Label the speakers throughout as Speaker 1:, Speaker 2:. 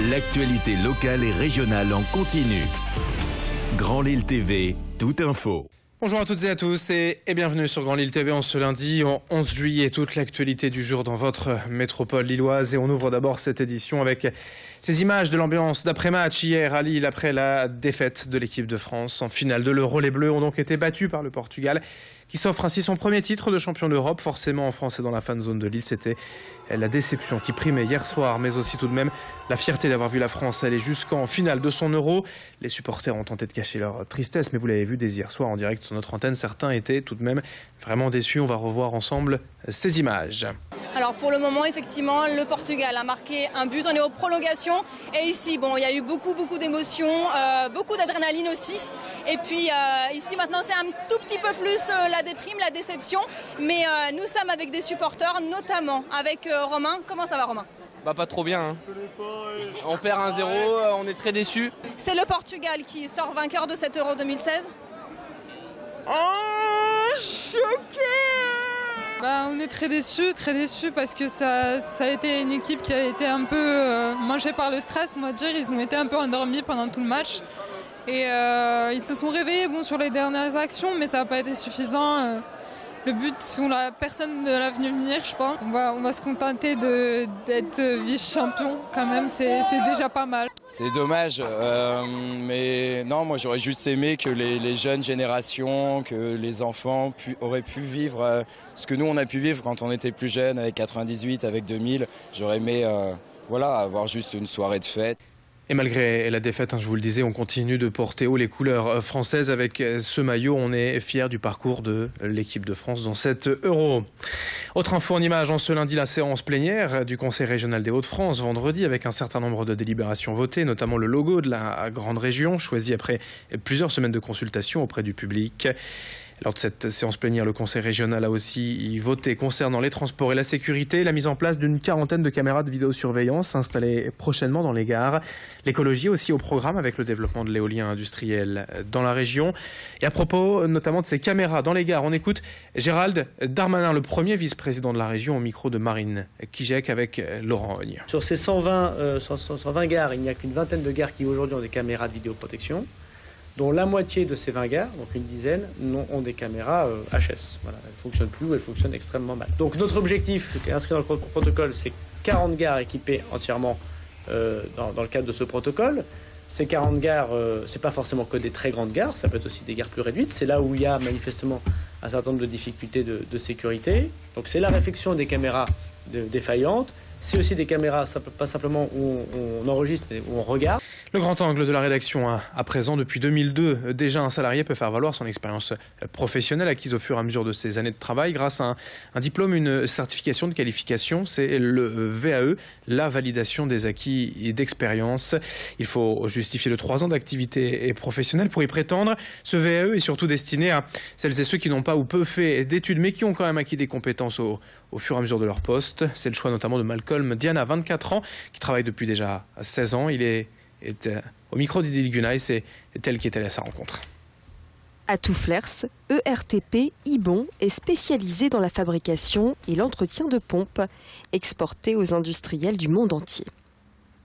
Speaker 1: L'actualité locale et régionale en continu. Grand Lille TV, toute info.
Speaker 2: Bonjour à toutes et à tous et bienvenue sur Grand Lille TV en ce lundi 11 juillet. Toute l'actualité du jour dans votre métropole lilloise. Et on ouvre d'abord cette édition avec ces images de l'ambiance d'après-match hier à Lille après la défaite de l'équipe de France en finale de l'Euro. Les Bleus ont donc été battus par le Portugal qui s'offre ainsi son premier titre de champion d'Europe. Forcément en France et dans la fan zone de Lille, c'était la déception qui primait hier soir, mais aussi tout de même la fierté d'avoir vu la France aller jusqu'en finale de son Euro. Les supporters ont tenté de cacher leur tristesse, mais vous l'avez vu dès hier soir en direct sur notre antenne, certains étaient tout de même vraiment déçus. On va revoir ensemble ces images.
Speaker 3: Alors pour le moment, effectivement, le Portugal a marqué un but, on est aux prolongations. Et ici, bon, il y a eu beaucoup d'émotions, beaucoup d'adrénaline aussi. Et puis ici maintenant, c'est un tout petit peu plus la déprime, la déception. Mais nous sommes avec des supporters, notamment avec Romain. Comment ça va, Romain ?
Speaker 4: Bah pas trop bien, hein. On perd 1-0, on est très déçus.
Speaker 3: C'est le Portugal qui sort vainqueur de cet Euro 2016.
Speaker 5: Oh, choqué!
Speaker 6: On est très déçus parce que ça a été une équipe qui a été un peu mangée par le stress, on va dire. Ils ont été un peu endormis pendant tout le match. Et ils se sont réveillés sur les dernières actions, mais ça n'a pas été suffisant. Le but, personne ne l'a vu venir, je pense. On va se contenter d'être vice-champion quand même, c'est déjà pas mal.
Speaker 5: C'est dommage, mais non, moi j'aurais juste aimé que les jeunes générations, que les enfants auraient pu vivre ce que nous on a pu vivre quand on était plus jeunes, avec 98, avec 2000. J'aurais aimé avoir juste une soirée de fête.
Speaker 2: Et malgré la défaite, je vous le disais, on continue de porter haut les couleurs françaises avec ce maillot. On est fiers du parcours de l'équipe de France dans cet Euro. Autre info en image, en ce lundi, la séance plénière du Conseil régional des Hauts-de-France, vendredi, avec un certain nombre de délibérations votées, notamment le logo de la grande région, choisi après plusieurs semaines de consultation auprès du public. Lors de cette séance plénière, le Conseil régional a aussi voté concernant les transports et la sécurité, la mise en place d'une quarantaine de caméras de vidéosurveillance installées prochainement dans les gares. L'écologie aussi au programme avec le développement de l'éolien industriel dans la région. Et à propos notamment de ces caméras dans les gares, on écoute Gérald Darmanin, le premier vice-président de la région, au micro de Marine Kijek avec Laurent Ogne.
Speaker 7: Sur ces 120 gares, il n'y a qu'une vingtaine de gares qui aujourd'hui ont des caméras de vidéoprotection, dont la moitié de ces 20 gares, donc une dizaine, ont des caméras HS. Voilà, elles ne fonctionnent plus ou elles fonctionnent extrêmement mal. Donc notre objectif, inscrit dans le protocole, c'est 40 gares équipées entièrement dans le cadre de ce protocole. Ces 40 gares, ce n'est pas forcément que des très grandes gares, ça peut être aussi des gares plus réduites. C'est là où il y a manifestement un certain nombre de difficultés de sécurité. Donc c'est la réfection des caméras défaillantes. C'est aussi des caméras, pas simplement où on enregistre, mais où on regarde.
Speaker 2: Le grand angle de la rédaction, à présent, depuis 2002, déjà un salarié peut faire valoir son expérience professionnelle acquise au fur et à mesure de ses années de travail grâce à un diplôme, une certification de qualification. C'est le VAE, la validation des acquis et d'expérience. Il faut justifier de 3 ans d'activité professionnelle pour y prétendre. Ce VAE est surtout destiné à celles et ceux qui n'ont pas ou peu fait d'études, mais qui ont quand même acquis des compétences au fur et à mesure de leur poste. C'est le choix notamment de Malcolm Diana, 24 ans, qui travaille depuis déjà 16 ans. Il est au micro d'Idil Gunay, c'est elle qui est allée à sa rencontre.
Speaker 8: À Touflers, ERTP Ibon est spécialisé dans la fabrication et l'entretien de pompes exportées aux industriels du monde entier.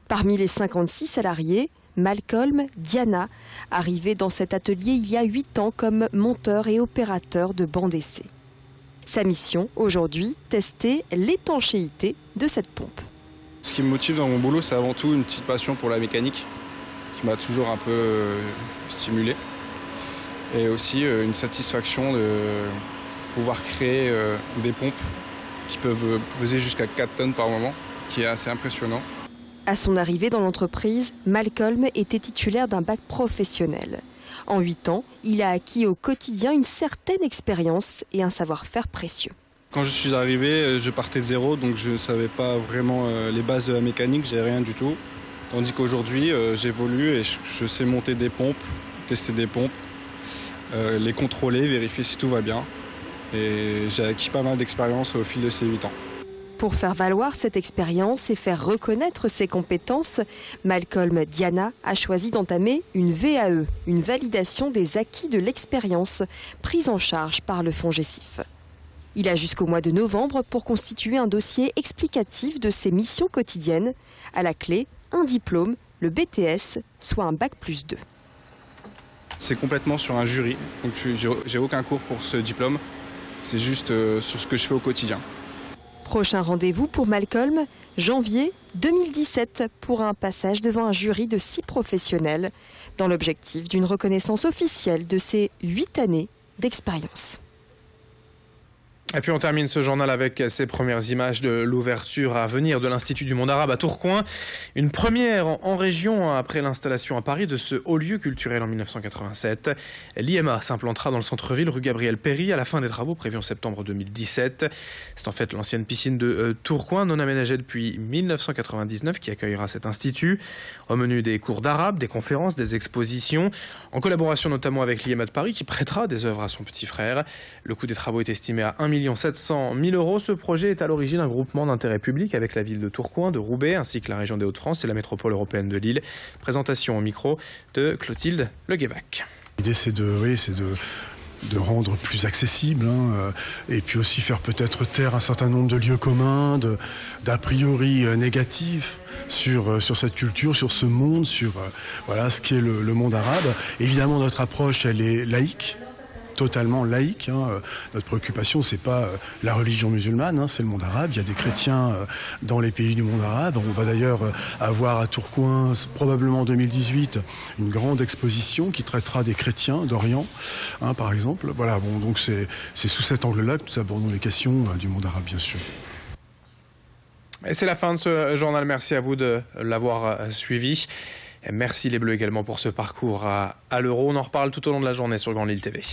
Speaker 8: Parmi les 56 salariés, Malcolm Diana, arrivé dans cet atelier il y a 8 ans comme monteur et opérateur de bancs d'essai. Sa mission, aujourd'hui, tester l'étanchéité de cette pompe.
Speaker 9: Ce qui me motive dans mon boulot, c'est avant tout une petite passion pour la mécanique, qui m'a toujours un peu stimulé. Et aussi une satisfaction de pouvoir créer des pompes qui peuvent peser jusqu'à 4 tonnes par moment, qui est assez impressionnant.
Speaker 8: À son arrivée dans l'entreprise, Malcolm était titulaire d'un bac professionnel. En 8 ans, il a acquis au quotidien une certaine expérience et un savoir-faire précieux.
Speaker 9: Quand je suis arrivé, je partais de zéro, donc je ne savais pas vraiment les bases de la mécanique, j'ai rien du tout. Tandis qu'aujourd'hui, j'évolue et je sais monter des pompes, tester des pompes, les contrôler, vérifier si tout va bien. Et j'ai acquis pas mal d'expérience au fil de ces 8 ans.
Speaker 8: Pour faire valoir cette expérience et faire reconnaître ses compétences, Malcolm Diana a choisi d'entamer une VAE, une validation des acquis de l'expérience, prise en charge par le FONGECIF. Il a jusqu'au mois de novembre pour constituer un dossier explicatif de ses missions quotidiennes. À la clé, un diplôme, le BTS, soit un bac+2.
Speaker 9: C'est complètement sur un jury, donc j'ai aucun cours pour ce diplôme. C'est juste sur ce que je fais au quotidien.
Speaker 8: Prochain rendez-vous pour Malcolm, janvier 2017, pour un passage devant un jury de 6 professionnels, dans l'objectif d'une reconnaissance officielle de ses 8 années d'expérience.
Speaker 2: Et puis on termine ce journal avec ces premières images de l'ouverture à venir de l'Institut du monde arabe à Tourcoing. Une première en région après l'installation à Paris de ce haut lieu culturel en 1987. L'IMA s'implantera dans le centre-ville rue Gabriel Péry à la fin des travaux prévus en septembre 2017. C'est en fait l'ancienne piscine de Tourcoing, non aménagée depuis 1999, qui accueillera cet institut. Au menu des cours d'arabe, des conférences, des expositions, en collaboration notamment avec l'IMA de Paris qui prêtera des œuvres à son petit frère. Le coût des travaux est estimé à 1,7 million. Ce projet est à l'origine d'un groupement d'intérêt public avec la ville de Tourcoing, de Roubaix, ainsi que la région des Hauts-de-France et la métropole européenne de Lille. Présentation au micro de Clotilde Le Guébac.
Speaker 10: L'idée, c'est de rendre plus accessible et puis aussi faire peut-être taire un certain nombre de lieux communs, d'a priori négatifs sur cette culture, sur ce monde, sur ce qu'est le monde arabe. Évidemment, notre approche, elle est laïque. Totalement laïque. Notre préoccupation, c'est pas la religion musulmane, c'est le monde arabe. Il y a des chrétiens dans les pays du monde arabe. On va d'ailleurs avoir à Tourcoing, probablement en 2018, une grande exposition qui traitera des chrétiens d'Orient, par exemple. Voilà, donc c'est sous cet angle-là que nous abordons les questions du monde arabe, bien sûr.
Speaker 2: Et c'est la fin de ce journal. Merci à vous de l'avoir suivi. Merci les Bleus également pour ce parcours à l'Euro. On en reparle tout au long de la journée sur Grand Lille TV.